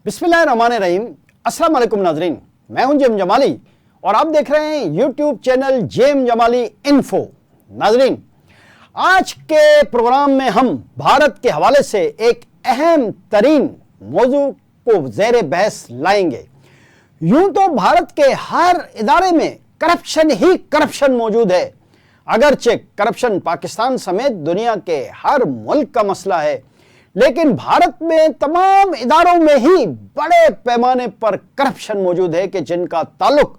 बिस्मिल्लाहिर्रहमानिर्रहीम। अस्सलाम वालेकुम नाजरीन, मैं हूं जेम जमाली और आप देख रहे हैं YouTube channel Gem Jamali info. नाजरीन, आज के प्रोग्राम में हम भारत के हवाले से एक अहम तरीन मौजू को ज़ेर बहस लाएंगे। यूं तो भारत के हर इदारे में करप्शन ही करप्शन मौजूद है, अगरचे करप्शन पाकिस्तान समेत दुनिया के हर मुल्क का मसला है, लेकिन भारत में तमाम इदारों में ही बड़े पैमाने पर करप्शन मौजूद है कि जिनका ताल्लुक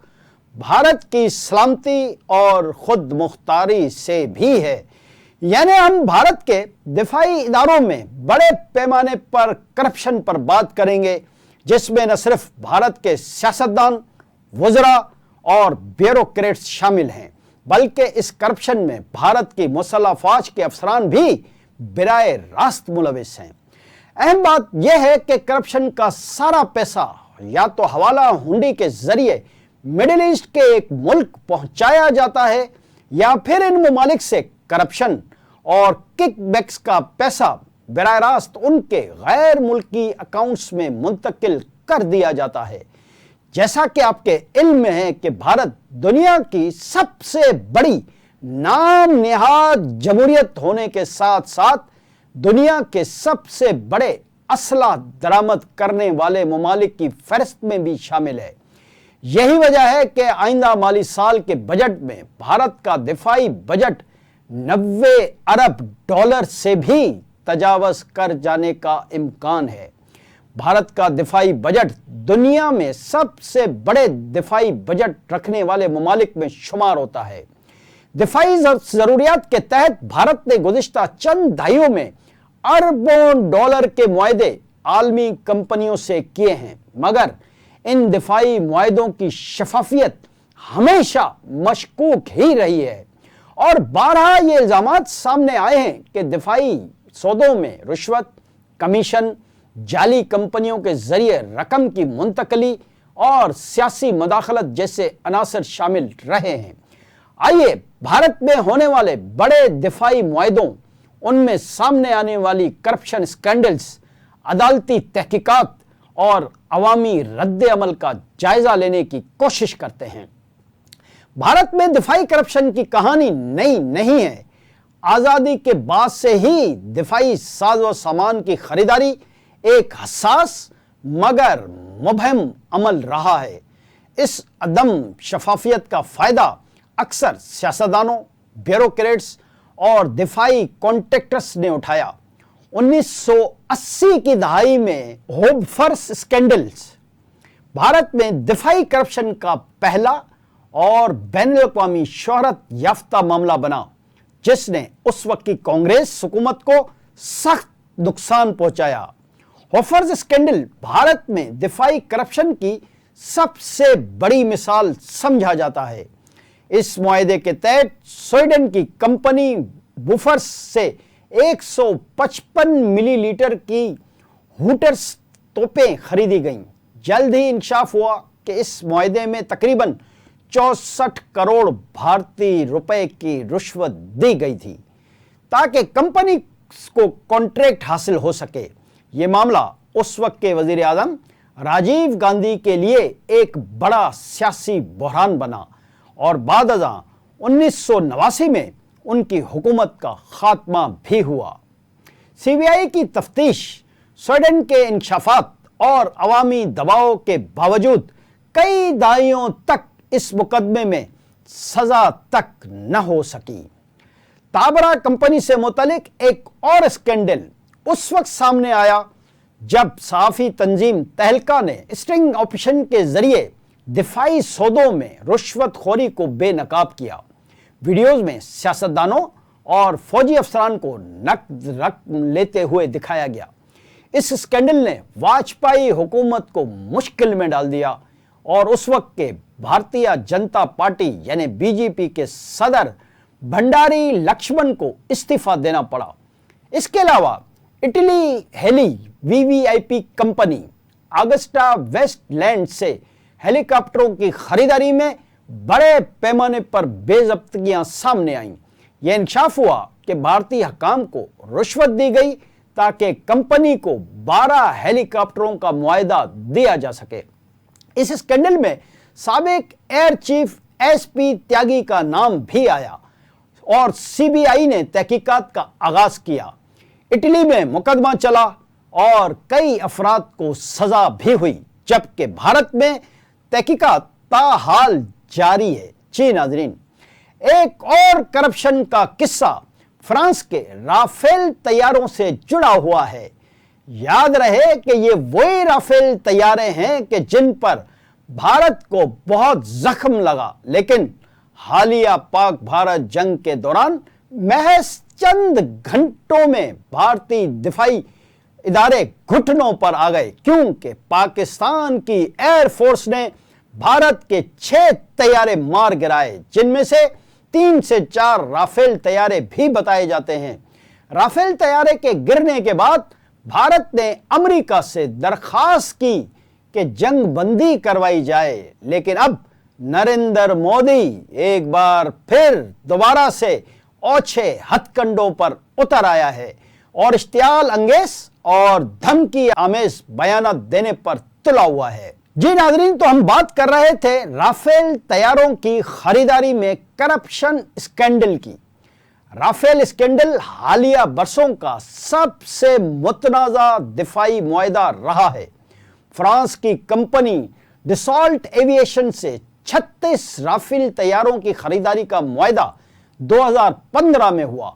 भारत की सलामती और खुद मुख्तारी से भी है। यानी हम भारत के दिफाई इदारों में बड़े पैमाने पर करप्शन पर बात करेंगे, जिसमें न सिर्फ भारत के सियासतदान, वज़रा और ब्यूरोक्रेट्स शामिल हैं, बल्कि इस करप्शन में भारत की मुसल्लह फ़ौज के अफसरान भी बिराए रास्त मुलविस हैं। अहम बात यह है कि करप्शन का सारा पैसा या तो हवाला हुंडी के जरिए मिडिल ईस्ट के एक मुल्क पहुंचाया जाता है, या फिर इन ममालिक से करप्शन और किकबैक्स का पैसा बिराए रास्त उनके गैर मुल्की अकाउंट्स में मुंतकिल कर दिया जाता है। जैसा कि आपके इल्म में है कि भारत दुनिया की सबसे बड़ी नाम निहाद जमहूरियत होने के साथ साथ दुनिया के सबसे बड़े असला दरामद करने वाले ममालिक की फहरिस्त में भी शामिल है। यही वजह है कि आइंदा माली साल के बजट में भारत का दिफाई बजट 90 अरब डॉलर से भी तजावज़ कर जाने का इम्कान है। भारत का दिफाई बजट दुनिया में सबसे बड़े दिफाई बजट रखने वाले ममालिक में शुमार होता है। दिफाई ज़रूरियात के तहत भारत ने गुज़िश्ता चंद दहाइयों में अरबों डॉलर के मुआहदे आलमी कंपनियों से किए हैं, मगर इन दिफाई मुआहदों की शफाफियत हमेशा मशकूक ही रही है और बारहा ये इल्ज़ामात सामने आए हैं कि दिफाई सौदों में रिश्वत, कमीशन, जाली कंपनियों के जरिए रकम की मुंतकली और सियासी मदाखलत जैसे अनासर शामिल रहे हैं। आइए भारत में होने वाले बड़े दिफाई मुआहदों, उनमें सामने आने वाली करप्शन स्कैंडल्स, अदालती तहकीकात और अवामी रद्द अमल का जायजा लेने की कोशिश करते हैं। भारत में दिफाई करप्शन की कहानी नई नहीं है। आज़ादी के बाद से ही दिफाई साजो सामान की खरीदारी एक हसास मगर मुबहम अमल रहा है। इस अदम शफाफियत का फ़ायदा अक्सर सियासतदानों, ब्यूरोक्रेट्स और दिफाई कॉन्ट्रैक्टर्स ने उठाया। 1980 की दहाई में होबफर्स स्कैंडल्स भारत में दिफाई करप्शन का पहला और बैनुल-अक़वामी शोहरत याफ्ता मामला बना, जिसने उस वक्त की कांग्रेस हुकूमत को सख्त नुकसान पहुंचाया। होबफर्स स्कैंडल भारत में दिफाई करप्शन की सबसे बड़ी मिसाल समझा जाता है। इस मुआहदे के तहत स्वीडन की कंपनी बुफर्स से 155 मिलीलीटर की हूटर्स तोपें खरीदी गईं। जल्द ही इंकशाफ हुआ कि इस मुआहदे में तकरीबन 64 करोड़ भारतीय रुपए की रिश्वत दी गई थी ताकि कंपनी को कॉन्ट्रैक्ट हासिल हो सके। ये मामला उस वक्त के वजीर आज़म राजीव गांधी के लिए एक बड़ा सियासी बहरान बना और बाद अज़ां 1989 में उनकी हुकूमत का खात्मा भी हुआ। सीबीआई की तफ्तीश, स्वीडन के इंकशाफात और अवामी दबाव के बावजूद कई दहाइयों तक इस मुकदमे में सजा तक न हो सकी। ताबरा कंपनी से मुतलिक एक और स्कैंडल उस वक्त सामने आया जब सहाफ़ी तंजीम तहलका ने स्टिंग ऑपरेशन के जरिए दिफाई सौदों में रिश्वतखोरी को बेनकाब किया। वीडियोज़ में सियासतदानों और फौजी अफसरान को नकद रकम लेते हुए दिखाया गया। इस स्कैंडल ने वाजपेयी हुकूमत को मुश्किल में डाल दिया और उस वक्त के भारतीय जनता पार्टी यानी बीजेपी के सदर भंडारी लक्ष्मण को इस्तीफा देना पड़ा। इसके अलावा इटली हेली वीवीआईपी कंपनी अगस्टा वेस्टलैंड से हेलीकॉप्टरों की खरीदारी में बड़े पैमाने पर बेज़ब्तियां सामने आईं। यह इंकशाफ हुआ कि भारतीय हकाम को रिश्वत दी गई ताकि कंपनी को 12 हेलीकॉप्टरों का मुआवजा दिया जा सके। इस स्कैंडल में साबिक एयर चीफ एसपी त्यागी का नाम भी आया और सीबीआई ने तहकीकात का आगाज किया। इटली में मुकदमा चला और कई अफराद को सजा भी हुई, जबकि भारत में तहकीकात ताहाल जारी है। जी नाज़रीन, एक और करप्शन का किस्सा फ्रांस के राफेल तैयारों से जुड़ा हुआ है। याद रहे कि ये वही राफेल तैयारे हैं कि जिन पर भारत को बहुत जख्म लगा, लेकिन हालिया पाक भारत जंग के दौरान महज चंद घंटों में भारतीय दिफाई इदारे घुटनों पर आ गए, क्योंकि पाकिस्तान की एयरफोर्स ने भारत के 6 तैयारे मार गिराए, जिनमें से 3 से 4 राफेल तैयारे भी बताए जाते हैं। राफेल तैयारे के गिरने के बाद भारत ने अमेरिका से दरखास्त की कि जंग बंदी करवाई जाए, लेकिन अब नरेंद्र मोदी एक बार फिर दोबारा से ओछे हथकंडों पर उतर आया है और इश्तियाल अंगेज और धमकी आमेज बयान देने पर तुला हुआ है। जी नाज़रीन, तो हम बात कर रहे थे राफेल तैयारों की खरीदारी में करप्शन स्कैंडल की। राफेल स्कैंडल हालिया बरसों का सबसे मुतनाज़ा दिफाई मुआहदा रहा है। फ्रांस की कंपनी डसॉल्ट एविएशन से 36 राफेल तैयारों की खरीदारी का मुआहदा 2015 में हुआ।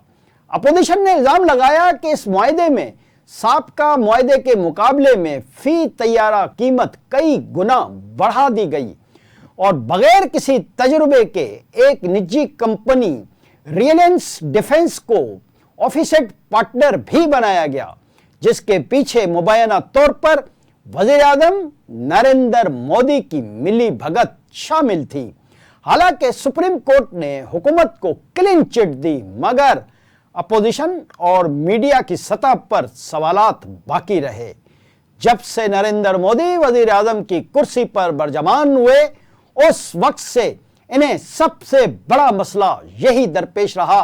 अपोजिशन ने इल्जाम लगाया कि इस मुआहदे में साबका मुआहदे के मुकाबले में फी तैयारा कीमत कई गुना बढ़ा दी गई और बगैर किसी तजुर्बे के एक निजी कंपनी रिलायंस डिफेंस को ऑफिसेट पार्टनर भी बनाया गया, जिसके पीछे मुबैना तौर पर वज़ीर आज़म नरेंद्र मोदी की मिली भगत शामिल थी। हालांकि सुप्रीम कोर्ट ने हुकूमत को क्लीन चिट दी, मगर अपोजिशन और मीडिया की सतह पर सवालात बाकी रहे। जब से नरेंद्र मोदी वज़ीर आज़म की कुर्सी पर बरजमान हुए, उस वक्त से इन्हें सबसे बड़ा मसला यही दरपेश रहा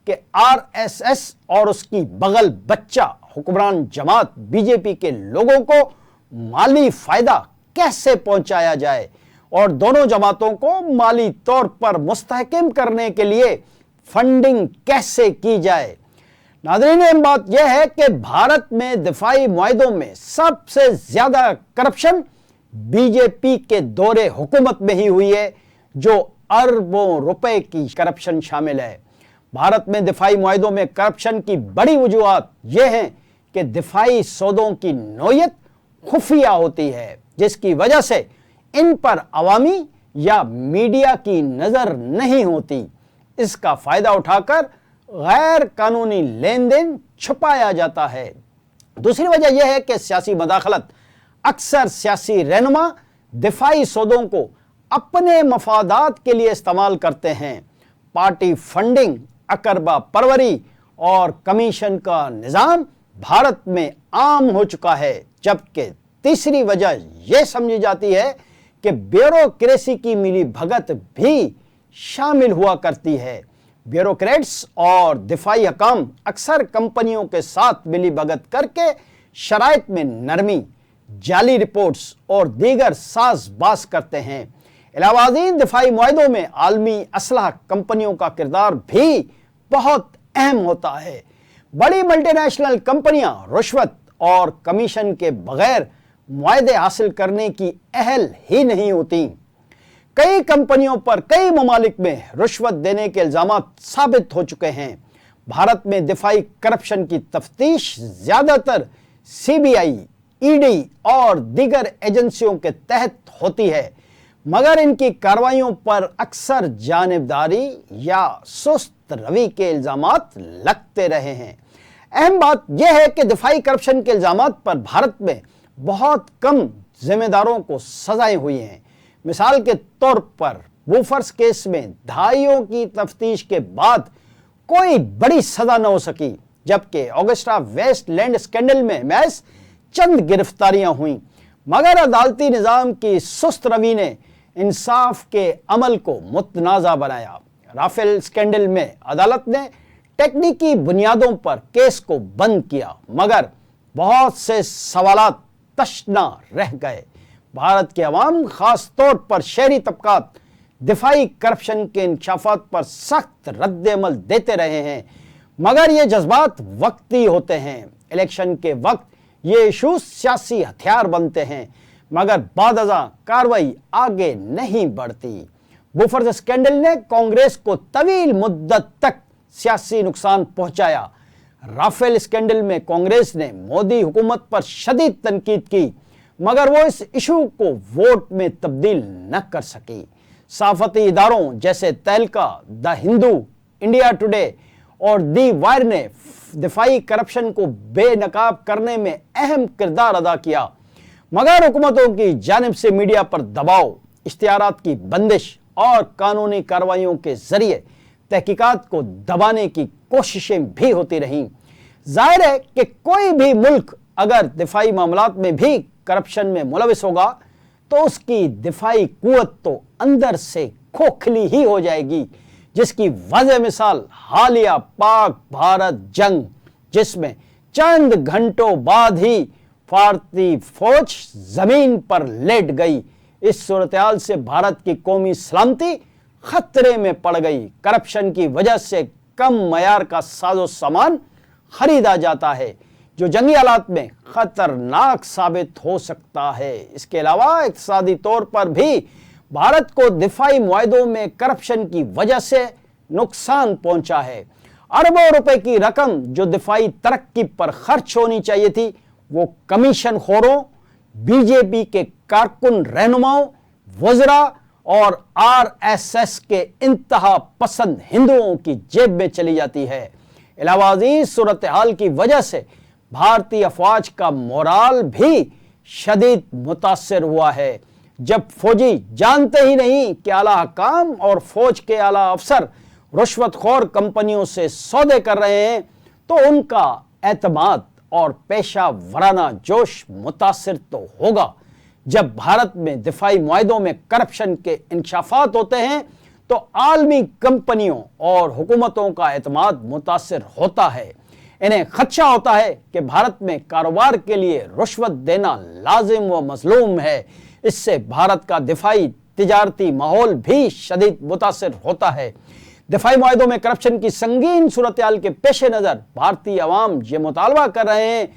कि आरएसएस और उसकी बगल बच्चा हुक्मरान जमात बीजेपी के लोगों को माली फायदा कैसे पहुंचाया जाए और दोनों जमातों को माली तौर पर मुस्तहकम करने के लिए फंडिंग कैसे की जाए। नाज़रीन, बात यह है कि भारत में दिफाई मुआहदों में सबसे ज्यादा करप्शन बीजेपी के दौरे हुकूमत में ही हुई है, जो अरबों रुपए की करप्शन शामिल है। भारत में दिफाई मुआहदों में करप्शन की बड़ी वजूहात यह हैं कि दिफाई सौदों की नौयत खुफिया होती है, जिसकी वजह से इन पर अवामी या मीडिया की नजर नहीं होती। इसका फायदा उठाकर गैर कानूनी लेन देन छुपाया जाता है। दूसरी वजह यह है कि सियासी मदाखलत अक्सर सियासी रहनुमा दिफाई सौदों को अपने मफादात के लिए इस्तेमाल करते हैं। पार्टी फंडिंग, अकरबा परवरी और कमीशन का निज़ाम भारत में आम हो चुका है, जबकि तीसरी वजह यह समझी जाती है कि ब्यूरोक्रेसी की मिली भगत भी शामिल हुआ करती है। ब्यूरोक्रेट्स और दिफाई हकाम अक्सर कंपनियों के साथ मिली भगत करके शराइत में नरमी, जाली रिपोर्ट्स और दीगर साज़बाज़ करते हैं। इलाहाबादी दिफाई मुआहदों में आलमी असलहा कंपनियों का किरदार भी बहुत अहम होता है। बड़ी मल्टीनेशनल कंपनियां रिश्वत और कमीशन के बगैर मुआहदे हासिल करने की अहल ही नहीं होती। कई कंपनियों पर कई ममालिक में रिश्वत देने के इल्जामात साबित हो चुके हैं। भारत में दिफाई करप्शन की तफ्तीश ज्यादातर सीबीआई, ईडी और दीगर एजेंसियों के तहत होती है, मगर इनकी कार्रवाइयों पर अक्सर जानिबदारी या सुस्त रवि के इल्जामात लगते रहे हैं। अहम बात यह है कि दिफाई करप्शन के इल्जामात पर भारत में बहुत कम जिम्मेदारों को सजाएं हुई हैं। मिसाल के तौर पर वूफर्स केस में दहाइयों की तफ्तीश के बाद कोई बड़ी सजा न हो सकी, जबकि ऑगस्टा वेस्टलैंड स्कैंडल में महज चंद गिरफ्तारियां हुई, मगर अदालती निज़ाम की सुस्त रवि ने इंसाफ के अमल को मुतनाज़ा बनाया। राफेल स्कैंडल में अदालत ने टेक्निकी बुनियादों पर केस को बंद किया, मगर बहुत से सवालात तशना रह गए। भारत के अवाम, खास तौर पर शहरी तबकात, दिफाई करप्शन के इंकशाफात पर सख्त रद्द-ए-अमल देते रहे हैं, मगर ये जज्बात वक्ती होते हैं। इलेक्शन के वक्त ये इशू सियासी हथियार बनते हैं, मगर बादअज़ा कार्रवाई आगे नहीं बढ़ती। बोफर्स स्कैंडल ने कांग्रेस को तवील मुद्दत तक सियासी नुकसान पहुंचाया। राफेल स्कैंडल में कांग्रेस ने मोदी हुकूमत पर शदीद तनकीद की, मगर वो इस इशू को वोट में तब्दील न कर सकी। सहाफती इदारों जैसे तहलका, द हिंदू, इंडिया टुडे और दी वायर ने दिफाई करप्शन को बेनकाब करने में अहम किरदार अदा किया, मगर हुकूमतों की जानिब से मीडिया पर दबाव, इश्तिहारात की बंदिश और कानूनी कार्रवाइयों के जरिए तहकीकात को दबाने की कोशिशें भी होती रहीं। जाहिर है कि कोई भी मुल्क अगर दिफाई मामलात में भी करप्शन में मुलविस होगा तो उसकी दिफाई कुव्वत तो अंदर से खोखली ही हो जाएगी, जिसकी वाज़ेह मिसाल हालिया पाक भारत जंग, जिसमें चंद घंटों बाद ही भारतीय फौज जमीन पर लेट गई। इस सूरत-ए-हाल से भारत की कौमी सलामती खतरे में पड़ गई। करप्शन की वजह से कम मयार का साजो सामान खरीदा जाता है, जो जंगी हालात में खतरनाक साबित हो सकता है। इसके अलावा इक्तिसादी तौर पर भी भारत को दिफाई मुआहदों में करप्शन की वजह से नुकसान पहुंचा है। अरबों रुपए की रकम जो दिफाई तरक्की पर खर्च होनी चाहिए थी, वो कमीशन खोरों, बीजेपी के कारकुन रहनुमाओं, वज़रा और आरएसएस के इंतहा पसंद हिंदुओं की जेब में चली जाती है। इलाहाबादी सूरत हाल की वजह से भारतीय अफवाज का मोराल भी शदीद मुतासिर हुआ है। जब फौजी जानते ही नहीं कि आला हकाम और फौज के आला अफसर रुश्वतखोर कंपनियों से सौदे कर रहे हैं, तो उनका एतमाद और पेशा वराना जोश मुतासिर तो होगा। जब भारत में दिफाई मुआहदों में करप्शन के इंकशाफात होते हैं तो आलमी कंपनियों और हुकूमतों का एतमाद मुतासिर होता है। इन्हें खदशा होता है कि भारत में कारोबार के लिए रुश्वत देना लाजिम व मजलूम है। इससे भारत का दिफाई तिजारती माहौल भी शदीद मुतासिर होता है। दिफाई मुआहदों में करप्शन की संगीन सूरत-ए-हाल के पेश नज़र भारतीय अवाम ये मुतालबा कर रहे हैं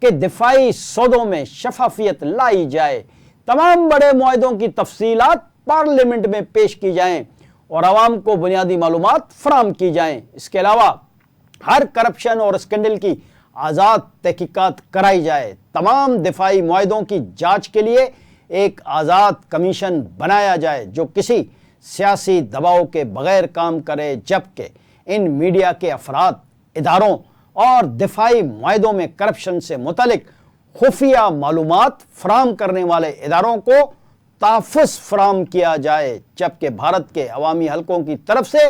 कि दिफाई सौदों में शफाफियत लाई जाए, तमाम बड़े मुआहदों की तफसीलात पार्लियामेंट में पेश की जाएं और अवाम को बुनियादी मालूमात फराहम की जाएं। इसके अलावा हर करप्शन और स्कैंडल की आज़ाद तहकीकात कराई जाए। तमाम दिफाई मुआहदों की जांच के लिए एक आज़ाद कमीशन बनाया जाए जो किसी सियासी दबाव के बगैर काम करे, जबकि इन मीडिया के अफराद, इदारों और दिफाई मुआहदों में करप्शन से मुतलिक खुफिया मालूमात फराहम करने वाले इदारों को तहफ़्फ़ुज़ फराहम किया जाए। जबकि भारत के अवामी हलकों की तरफ से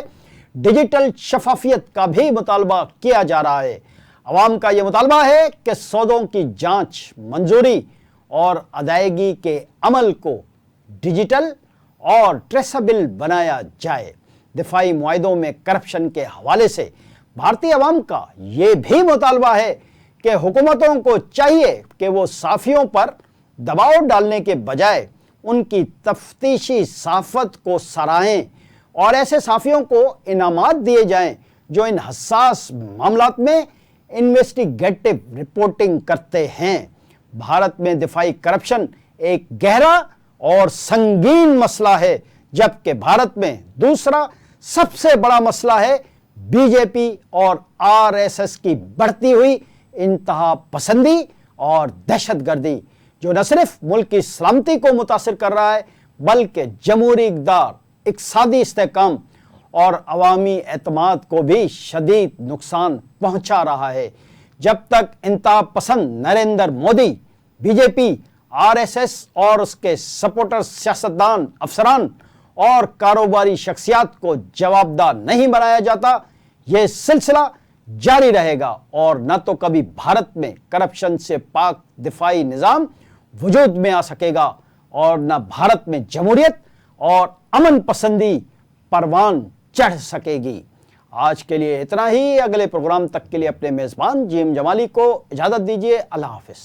डिजिटल शफाफियत का भी मुतालबा किया जा रहा है। अवाम का यह मुतालबा है कि सौदों की जांच, मंजूरी और अदायगी के अमल को डिजिटल और ट्रेसेबल बनाया जाए। दिफाई मुआहदों में करप्शन के हवाले से भारतीय अवाम का ये भी मुतालबा है कि हुकूमतों को चाहिए कि वो साफियों पर दबाव डालने के बजाय उनकी तफ्तीशी साफत को सराहें और ऐसे साफियों को इनामात दिए जाएं जो इन हसास मामलात में इन्वेस्टिगेटिव रिपोर्टिंग करते हैं। भारत में दिफाई करप्शन एक गहरा और संगीन मसला है, जबकि भारत में दूसरा सबसे बड़ा मसला है बीजेपी और आरएसएस की बढ़ती हुई इंतहा पसंदी और दहशतगर्दी, जो न सिर्फ मुल्क की सलामती को मुतासिर कर रहा है बल्कि जमहूरी इक़्तिदार, इक़्तिसादी इस्तेहकाम और अवामी एतमाद को भी शदीद नुकसान पहुंचा रहा है। जब तक इंतहा पसंद नरेंद्र मोदी, बीजेपी, आरएसएस और उसके सपोर्टर सियासतदान, अफसरान और कारोबारी शख्सियात को जवाबदार नहीं बनाया जाता, यह सिलसिला जारी रहेगा और न तो कभी भारत में करप्शन से पाक दिफाई निज़ाम वजूद में आ सकेगा और न भारत में जमहूरियत और अमन पसंदी परवान चढ़ सकेगी। آج کے لیے اتنا ہی. اگلے پروگرام تک کے لیے اپنے میزبان جیم جمالی کو اجازت دیجیے. اللہ حافظ.